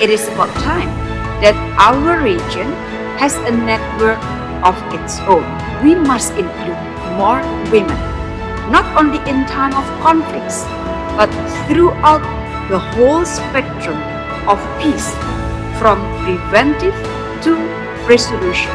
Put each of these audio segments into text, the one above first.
It is about time that our region has a network of its own. We must include more women, not only in time of conflicts, but throughout the whole spectrum of peace, from preventive to resolution.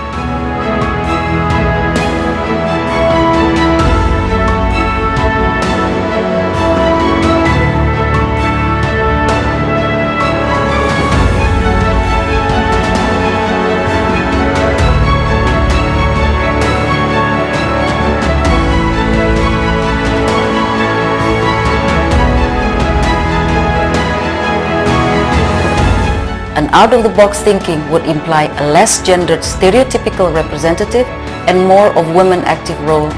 An out-of-the-box thinking would imply a less gendered stereotypical representative and more of women active roles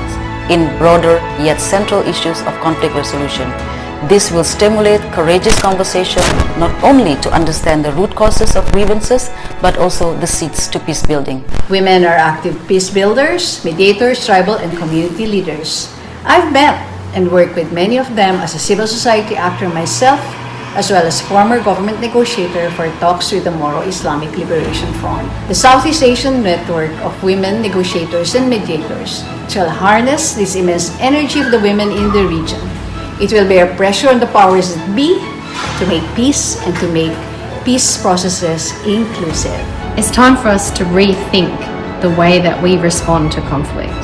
in broader yet central issues of conflict resolution. This will stimulate courageous conversation not only to understand the root causes of grievances, but also the seeds to peace building. Women are active peace builders, mediators, tribal and community leaders. I've met and worked with many of them as a civil society actor myself, as well as former government negotiator for talks with the Moro Islamic Liberation Front. The Southeast Asian network of women negotiators and mediators shall harness this immense energy of the women in the region. It will bear pressure on the powers that be to make peace and to make peace processes inclusive. It's time for us to rethink the way that we respond to conflict.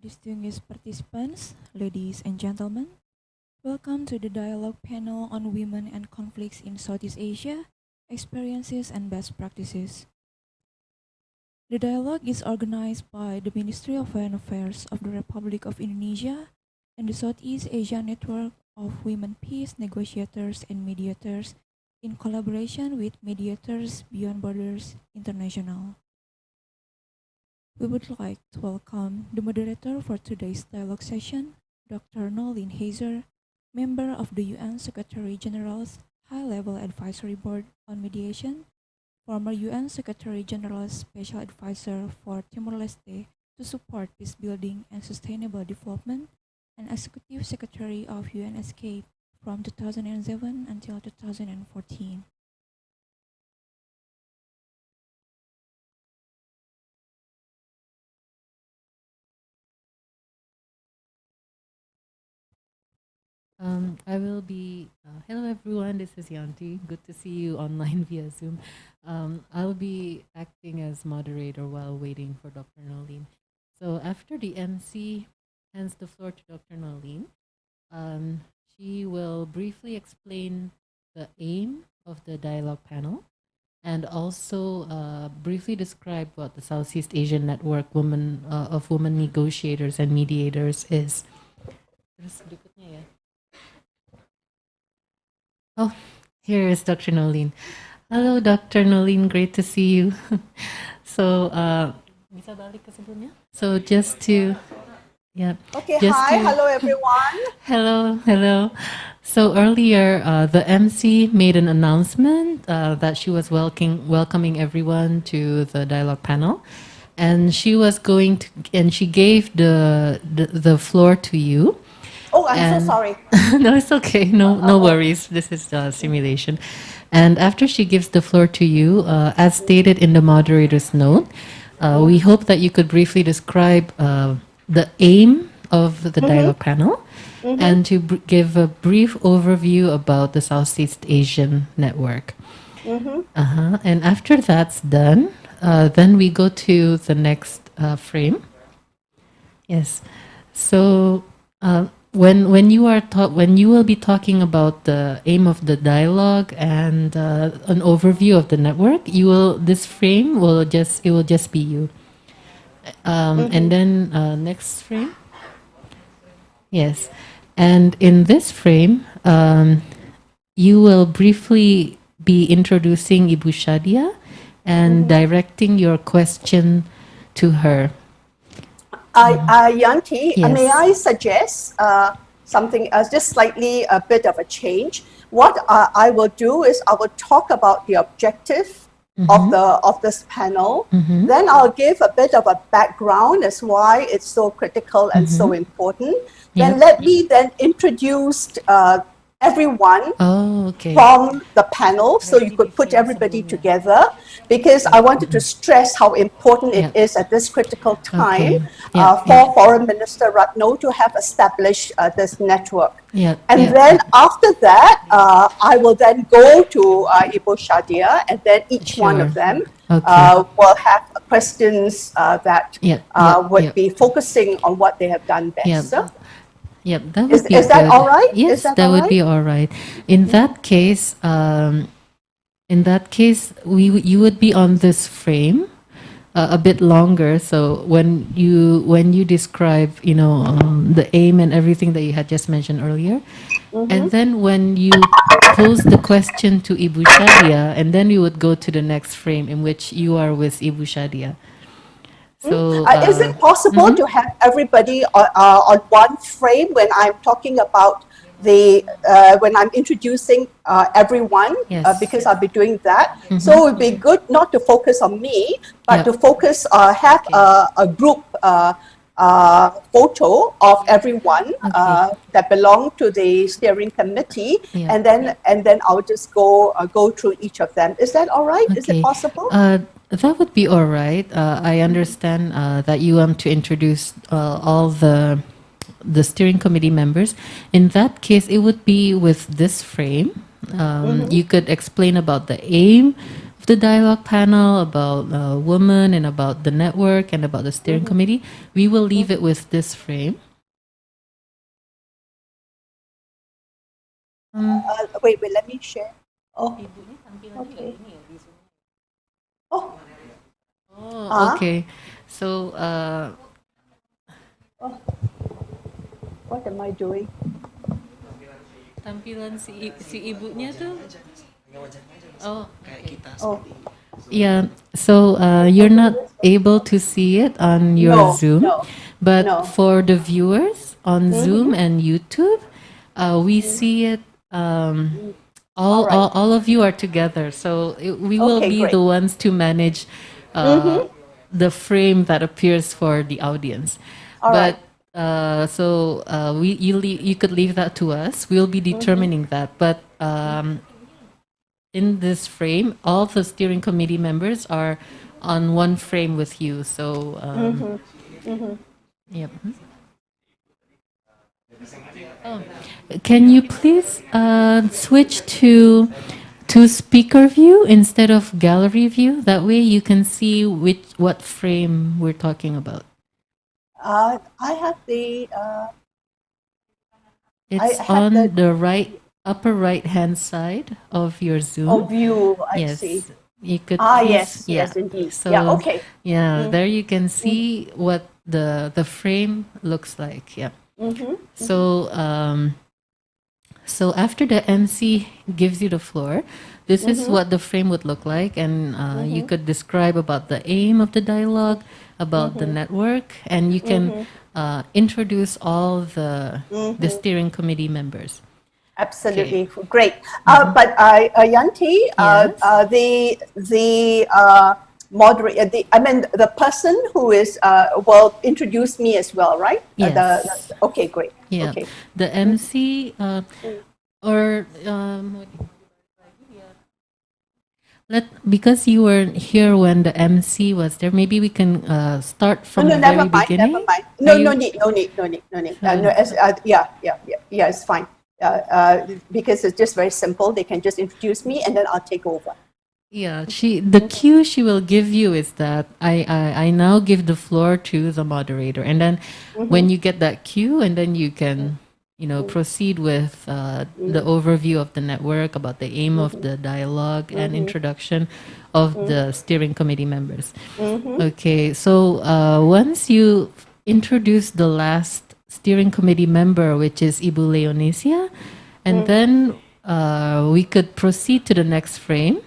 Distinguished participants, ladies and gentlemen, welcome to the dialogue panel on women and conflicts in Southeast Asia, experiences and best practices. The dialogue is organized by the Ministry of Foreign Affairs of the Republic of Indonesia and the Southeast Asia Network of Women Peace Negotiators and Mediators in collaboration with Mediators Beyond Borders International. We would like to welcome the moderator for today's dialogue session, Dr. Nolin Heiser, member of the UN Secretary General's High-Level Advisory Board on Mediation, former UN Secretary General's Special Advisor for Timor-Leste to support peace building and sustainable development, and Executive Secretary of UNSC from 2007 until 2014. Hello everyone, this is Yanti. Good to see you online via Zoom. I'll be acting as moderator while waiting for Dr. Nolin. So after the MC hands the floor to Dr. Nolin, she will briefly explain the aim of the dialogue panel and also briefly describe what the Southeast Asian Network of Women Negotiators and Mediators is. Terus berikutnya ya. Oh, here is Dr. Nolin. Hello, Dr. Nolin. Great to see you. So, bisa balik ke sebelumnya? So just to, yeah. Okay, hi, hello everyone. Hello. So earlier, the MC made an announcement that she was welcoming everyone to the dialogue panel, and she was she gave the floor to you. Oh, I'm so sorry. No, it's okay. No worries. This is the simulation. And after she gives the floor to you, as stated in the moderator's note, we hope that you could briefly describe the aim of the dialogue panel and to give a brief overview about the Southeast Asian Network. And after that's done, then we go to the next frame. Yes. So when you will be talking about the aim of the dialogue and an overview of the network, this frame will just be you. And then next frame. Yes. And in this frame, you will briefly be introducing Ibu Shadia and directing your question to her. Yanti, Yes. may I suggest something, just slightly a bit of a change? What I will do is I will talk about the objective of this panel. Then I'll give a bit of a background as why it's so critical and so important. Then let me then introduce everyone from the panel, so you could put everybody together, because I wanted to stress how important it is at this critical time for Foreign Minister Ratno to have established this network. And then after that, I will then go to Ibu Shadia, and then each one of them will have questions that would be focusing on what they have done best. Yep, that would be Is that good. all right? Yes, Is that that all would right? be all right. In that case, you would be on this frame a bit longer. So when you describe, the aim and everything that you had just mentioned earlier, and then when you pose the question to Ibu Shadia, and then you would go to the next frame in which you are with Ibu Shadia. So, is it possible to have everybody on one frame when I'm talking about when I'm introducing everyone? Because I'll be doing that. So it would be good not to focus on me, but to focus, have a group photo of everyone that belong to the steering committee, and then I'll just go through each of them. Is that all right? Is it possible? That would be all right. I understand that you want to introduce all the steering committee members. In that case, it would be with this frame. You could explain about the aim of the dialogue panel, about women, and about the network, and about the steering committee. We will leave it with this frame. Wait, let me share. Okay. Okay. So, what am I doing? tampilan si ibunya tuh. Oh. Oh, Yeah. So you're not able to see it on your Zoom, but for the viewers on Zoom and YouTube, we see it. All of you are together, so we will be the ones to manage the frame that appears for the audience. You could leave that to us. We'll be determining that. But in this frame, all the steering committee members are on one frame with you. So yep. Oh. Can you please switch to speaker view instead of gallery view? That way you can see what frame we're talking about. I have the. It's on the upper right hand side of your Zoom. Oh, view. I see. You could. Yes, indeed. So, okay. Yeah, there you can see what the frame looks like. Yeah. So so after the MC gives you the floor, this is what the frame would look like, and you could describe about the aim of the dialogue, about the network, and you can introduce all the steering committee members. Absolutely great. But Yanti, the moderator, the person who is will introduce me as well, right? Yes. Okay, great. Yeah. Okay. The MC or because you weren't here when the MC was there, maybe we can start from the very beginning. Never mind. No need. Yeah, it's fine. Because it's just very simple. They can just introduce me, and then I'll take over. Yeah, the cue she will give you is that I now give the floor to the moderator, and then when you get that cue, and then you can proceed with the overview of the network, about the aim of the dialogue, and introduction of the steering committee members. Okay, so once you introduce the last steering committee member, which is Ibu Leonesia, and then we could proceed to the next frame.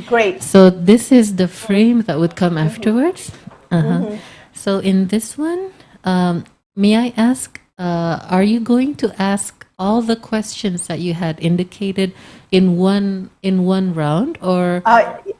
Great. So this is the frame that would come afterwards. So in this one, may I ask, are you going to ask all the questions that you had indicated in one round, or?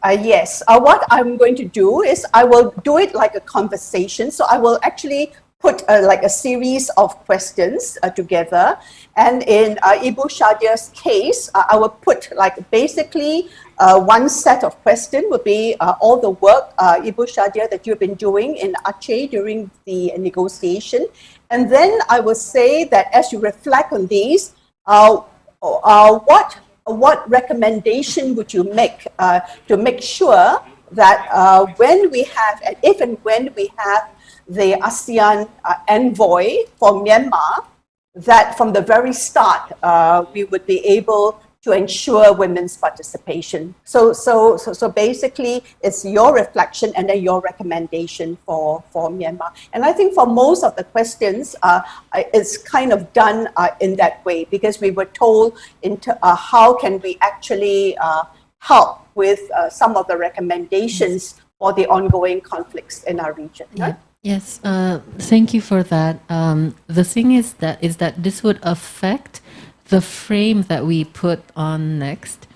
Yes. What I'm going to do is I will do it like a conversation. So I will actually put like a series of questions together. And in Ibu Shadia's case, I will put like basically one set of questions would be all the work, Ibu Shadia, that you've been doing in Aceh during the negotiation. And then I will say that as you reflect on these, what recommendation would you make to make sure that when we have, and if and when we have the ASEAN envoy for Myanmar, that from the very start we would be able to ensure women's participation. So basically, it's your reflection and then your recommendation for Myanmar. And I think for most of the questions, it's kind of done in that way, because we were told how can we actually help with some of the recommendations for the ongoing conflicts in our region. Yeah. Right? Yes, thank you for that. The thing is that this would affect the frame that we put on next.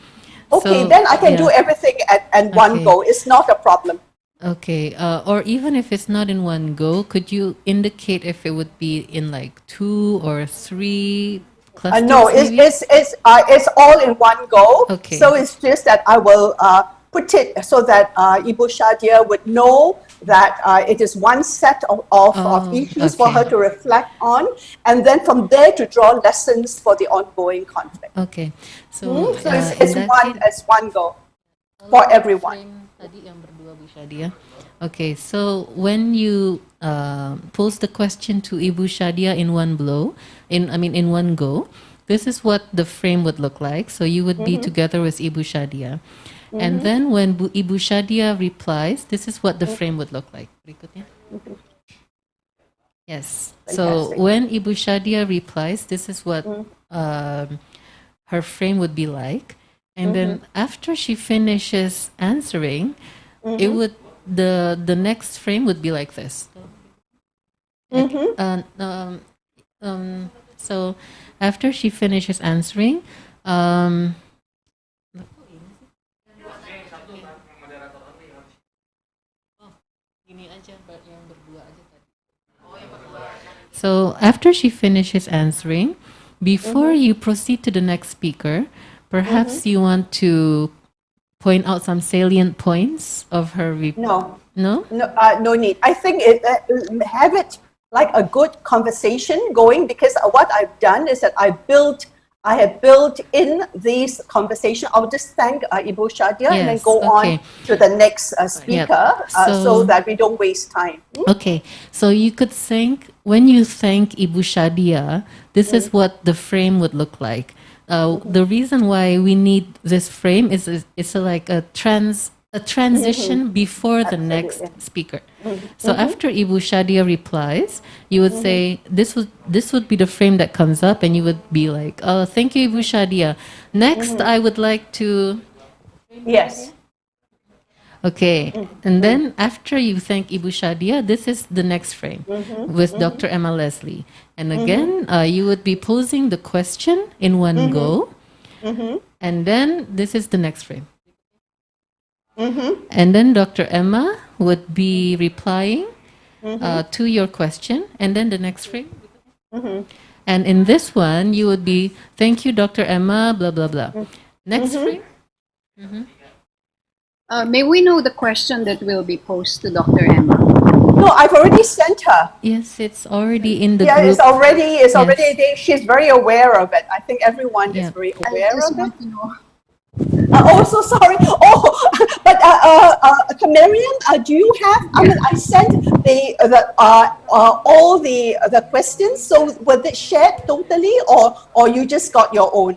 Okay, So, then I can yeah. do everything at one Okay. go. It's not a problem. Okay, or even if it's not in one go, could you indicate if it would be in like 2 or 3 clusters? No, maybe? it's all in one go. Okay. So it's just that I will put it so that Ibu Shadia would know that it is one set of issues for her okay. to reflect on, and then from there to draw lessons for the ongoing conflict. Okay, so, So in it's that one case- as one go for everyone. Frame tadi yang berdua Bu Shadia. Okay, so when you pose the question to Ibu Shadia in one blow, in one go, this is what the frame would look like. So you would be together with Ibu Shadia. And then when Ibu Shadia replies, this is what the frame would look like. Berikutnya. Yes. So Fantastic. when Ibu Shadia replies, this is what her frame would be like. And then after she finishes answering, it would the next frame would be like this. So after she finishes answering, so after she finishes answering, before you proceed to the next speaker, perhaps you want to point out some salient points of her No, No? no need. I think have it like a good conversation going, because what I've done is that I have built in these conversation. I'll just thank Ibu Shadia and then Yes, go okay. on to the next speaker so So- that we don't waste time. Okay, so you could when you thank Ibu Shadia, this is what the frame would look like. The reason why we need this frame is it's like a transition before the next speaker. So after Ibu Shadia replies, you would say this would be the frame that comes up, and you would be like, "Oh, thank you, Ibu Shadia. Next, I would like to." Yes. Okay, and then after you thank Ibu Shadia, this is the next frame with Dr. Emma Leslie. And again, you would be posing the question in one go, and then this is the next frame. And then Dr. Emma would be replying to your question, and then the next frame. And in this one, you would be, thank you, Dr. Emma, blah, blah, blah. Next frame. May we know the question that will be posed to Dr. Emma? No, I've already sent her. Yes, it's already in the Yeah, group. it's already Yes. there. She's very aware of it. I think everyone is Yeah. very I aware just of it. want to know. Oh, so sorry. Oh, but Miriam, do you have? I mean, I sent all the questions. So was it shared totally, or you just got your own?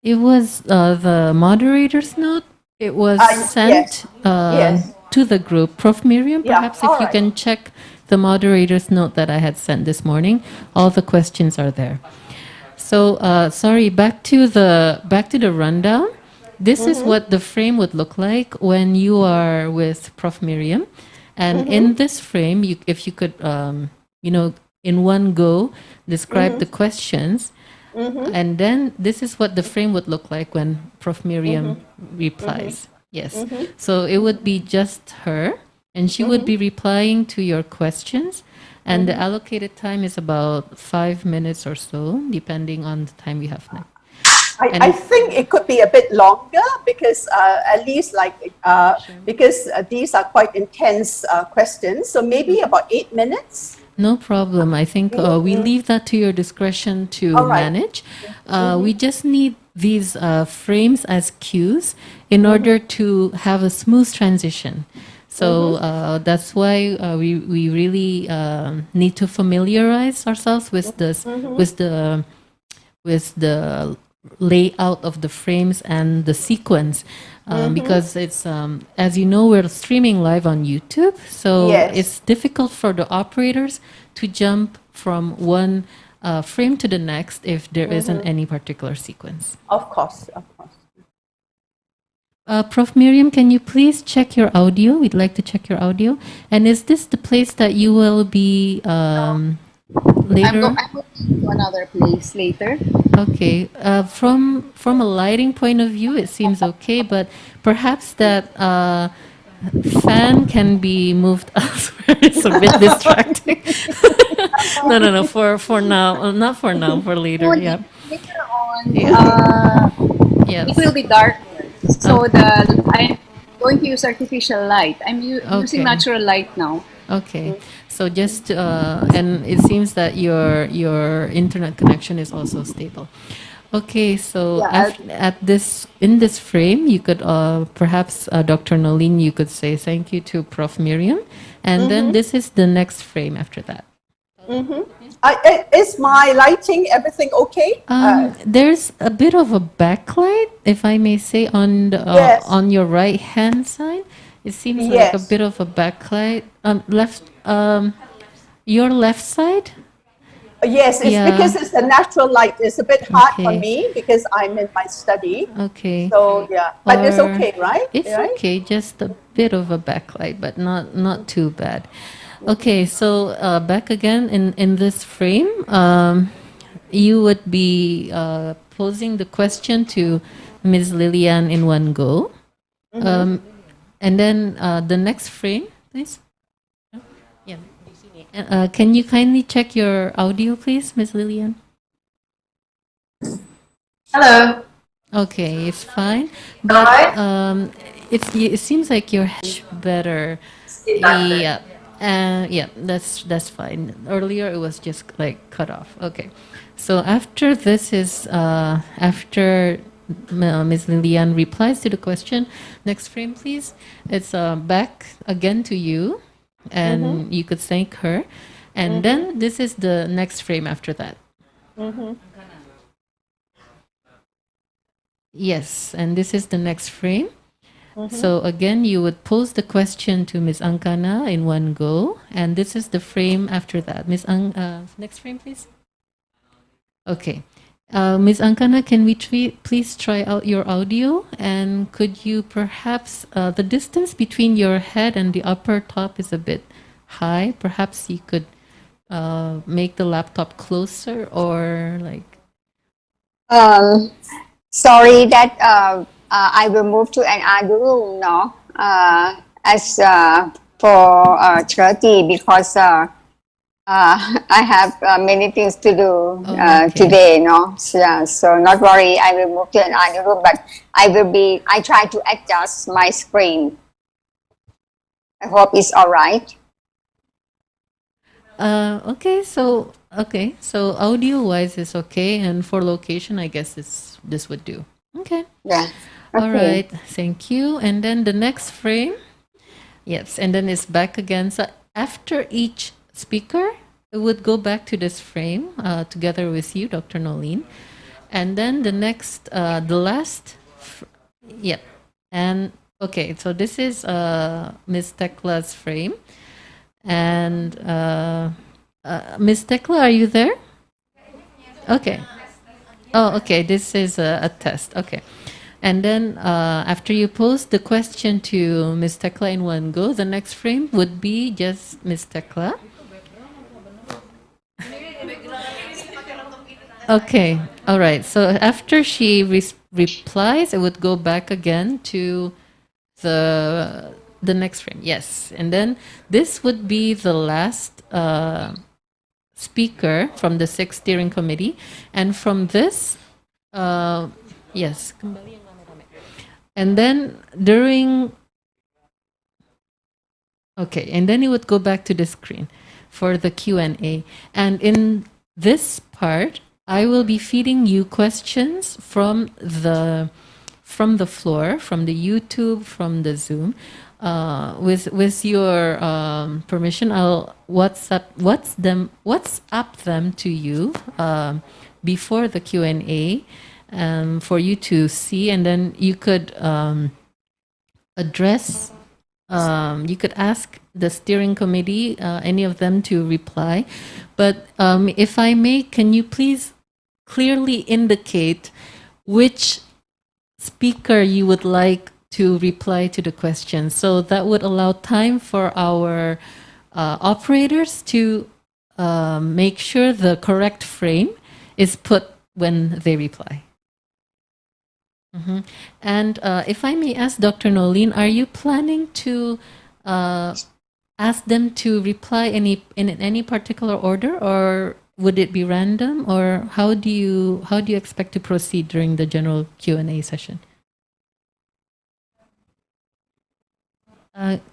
It was the moderator's note. It was Yes. sent Yes. to the group. Prof. Miriam, Yeah, perhaps all if you right. can check the moderator's note that I had sent this morning, all the questions are there. So sorry, back to the rundown. This is what the frame would look like when you are with Prof. Miriam, and in this frame, if you could, in one go, describe the questions, and then this is what the frame would look like when Prof. Miriam replies. Yes, so it would be just her, and she would be replying to your questions. And the allocated time is about 5 minutes or so, depending on the time we have now. I think it could be a bit longer because at least because these are quite intense questions. So maybe about 8 minutes. No problem. I think we leave that to your discretion to All right. manage. We just need these frames as cues in order to have a smooth transition. So that's why we really need to familiarize ourselves with this, with the layout of the frames and the sequence, because it's as you know, we're streaming live on YouTube, so Yes. it's difficult for the operators to jump from one frame to the next if there isn't any particular sequence. Of course, of course. Prof. Miriam, can you please check your audio? We'd like to check your audio. And is this the place that you will be later? I'm moving to another place later. Okay. From a lighting point of view, it seems okay, but perhaps that fan can be moved elsewhere. It's a bit distracting. No. For now, not for now. For later. Yeah. Later on, Yes. it will be darker. So I'm going to use artificial light. I'm Okay. using natural light now. Okay, so just and it seems that your internet connection is also stable. Okay, so Yeah, in this frame, you could perhaps Dr. Nolene, you could say thank you to Prof. Miriam, and then this is the next frame after that. Is my lighting everything okay? There's a bit of a backlight, if I may say, on the, Yes. on your right hand side. It seems like a Yes. bit of a backlight. Your left side. Yes, it's Yeah. because it's the natural light. It's a bit hard for Okay. me because I'm in my study. Okay. So yeah, but it's Or- okay, right? It's Right? okay, just a bit of a backlight, but not too bad. Okay, so back again in this frame, you would be posing the question to Ms. Lillian in one go. And then the next frame, please. Yeah. Can you kindly check your audio, please, Ms. Lillian? Hello. Okay, it's fine. But it seems like you're better. Yeah. Yeah, that's fine. Earlier it was just like cut off. Okay. So after this is after Ms. Lilian replies to the question. Next frame, please. It's back again to you, and you could thank her. And then this is the next frame after that. Yes, and this is the next frame. So again, you would pose the question to Ms. Ankana in one go, and this is the frame after that. Next frame, please. Okay. Ms. Ankana, can we please try out your audio? And could you perhaps, the distance between your head and the upper top is a bit high. Perhaps you could make the laptop closer or like... Sorry that I will move to another room now as for 30 because I have many things to do okay. today, no? So not worry, I will move to another room, but I try to adjust my screen. I hope it's all right. So audio wise is okay, and for location, I guess this would do. Okay. Yeah. All Okay. right. Thank you. And then the next frame. Yes, and then it's back again. So after each speaker, it would go back to this frame together with you, Dr. Nolene. And then the next, the last, yep. And okay, so this is Ms. Tekla's frame. And Ms. Tekla, are you there? Okay. Oh, okay, this is a test. Okay. And then after you pose the question to Ms. Tekla in one go, the next frame would be just Ms. Tekla. Okay, all right. So after she replies, it would go back again to the next frame. Yes, and then this would be the last speaker from the 6th steering committee, and from this, yes. And then during, okay, and then you would go back to the screen for the Q&A. And in this part, I will be feeding you questions from the floor, from the YouTube, from the Zoom. With your permission, I'll WhatsApp them to you before the Q&A for you to see, and then you could address. You could ask the steering committee, any of them, to reply. But if I may, can you please clearly indicate which speaker you would like to reply to the question? So that would allow time for our operators to make sure the correct frame is put when they reply. And if I may ask Dr. Nolene, are you planning to ask them to reply in any particular order, or would it be random, or how do you expect to proceed during the general Q&A session?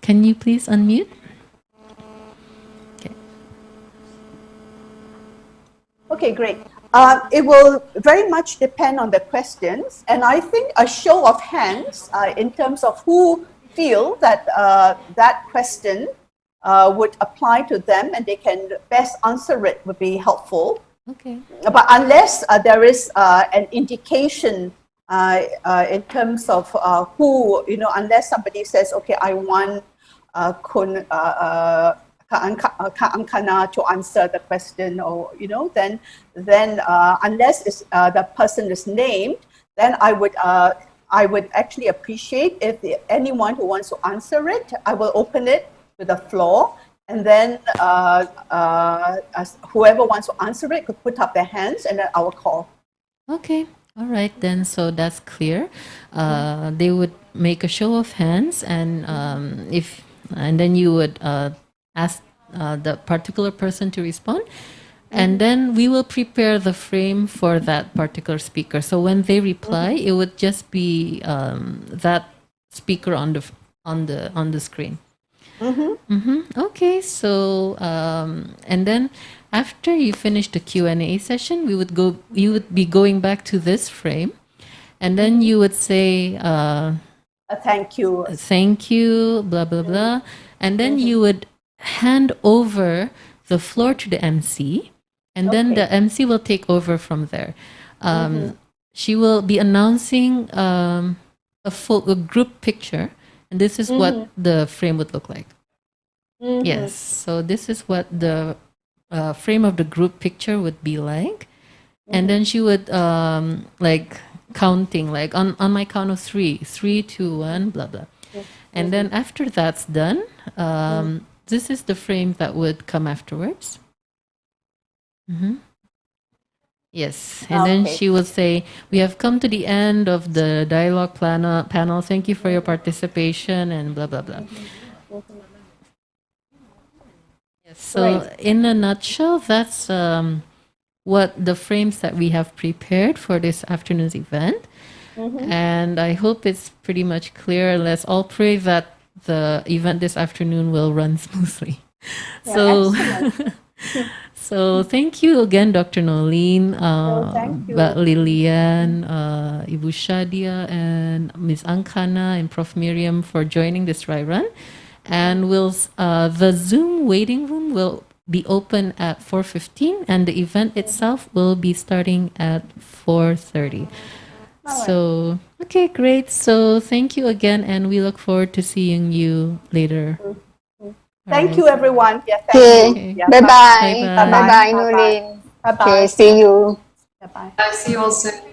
Can you please unmute? Okay, great. It will very much depend on the questions, and I think a show of hands in terms of who feel that that question would apply to them and they can best answer it would be helpful. Okay. But unless there is an indication in terms of who, unless somebody says, okay, I want Kak Angkana to answer the question, or then unless it's, the person is named, then I would actually appreciate if anyone who wants to answer it, I will open it to the floor, and then whoever wants to answer it could put up their hands, and then I will call. Okay. All right, then, so that's clear. They would make a show of hands, and then you would ask the particular person to respond, and then we will prepare the frame for that particular speaker. So when they reply, it would just be that speaker on the screen. Okay, so and then after you finish the Q&A session, you would be going back to this frame, and then you would say thank you, blah blah blah, and then you would hand over the floor to the MC, and then the MC will take over from there. She will be announcing a group picture, and this is what the frame would look like. Yes, so this is what the frame of the group picture would be like. And then she would like counting, like on my count of 3, 3, 2, 1, blah blah. And then after that's done, this is the frame that would come afterwards. Yes, and then she would say, we have come to the end of the dialogue panel. Thank you for your participation, and blah blah blah. Yes, so in a nutshell, that's what the frames that we have prepared for this afternoon's event. And I hope it's pretty much clear. Let's all pray that the event this afternoon will run smoothly. Yeah, So So thank you again, Dr. Nolene, thank you. Lilian, Ibu Shadia, and Ms. Ankana and Prof. Miriam for joining this dry run. And the Zoom waiting room will be open at 4:15, and the event itself will be starting at 4:30. So, okay, great. So thank you again, and we look forward to seeing you later. Thank you, everyone. Yeah, thank Okay. you. Okay. Yeah, Bye bye. Bye-bye. Bye bye, Nulin. Bye-bye. Okay, see you. Bye-bye. I see you all soon.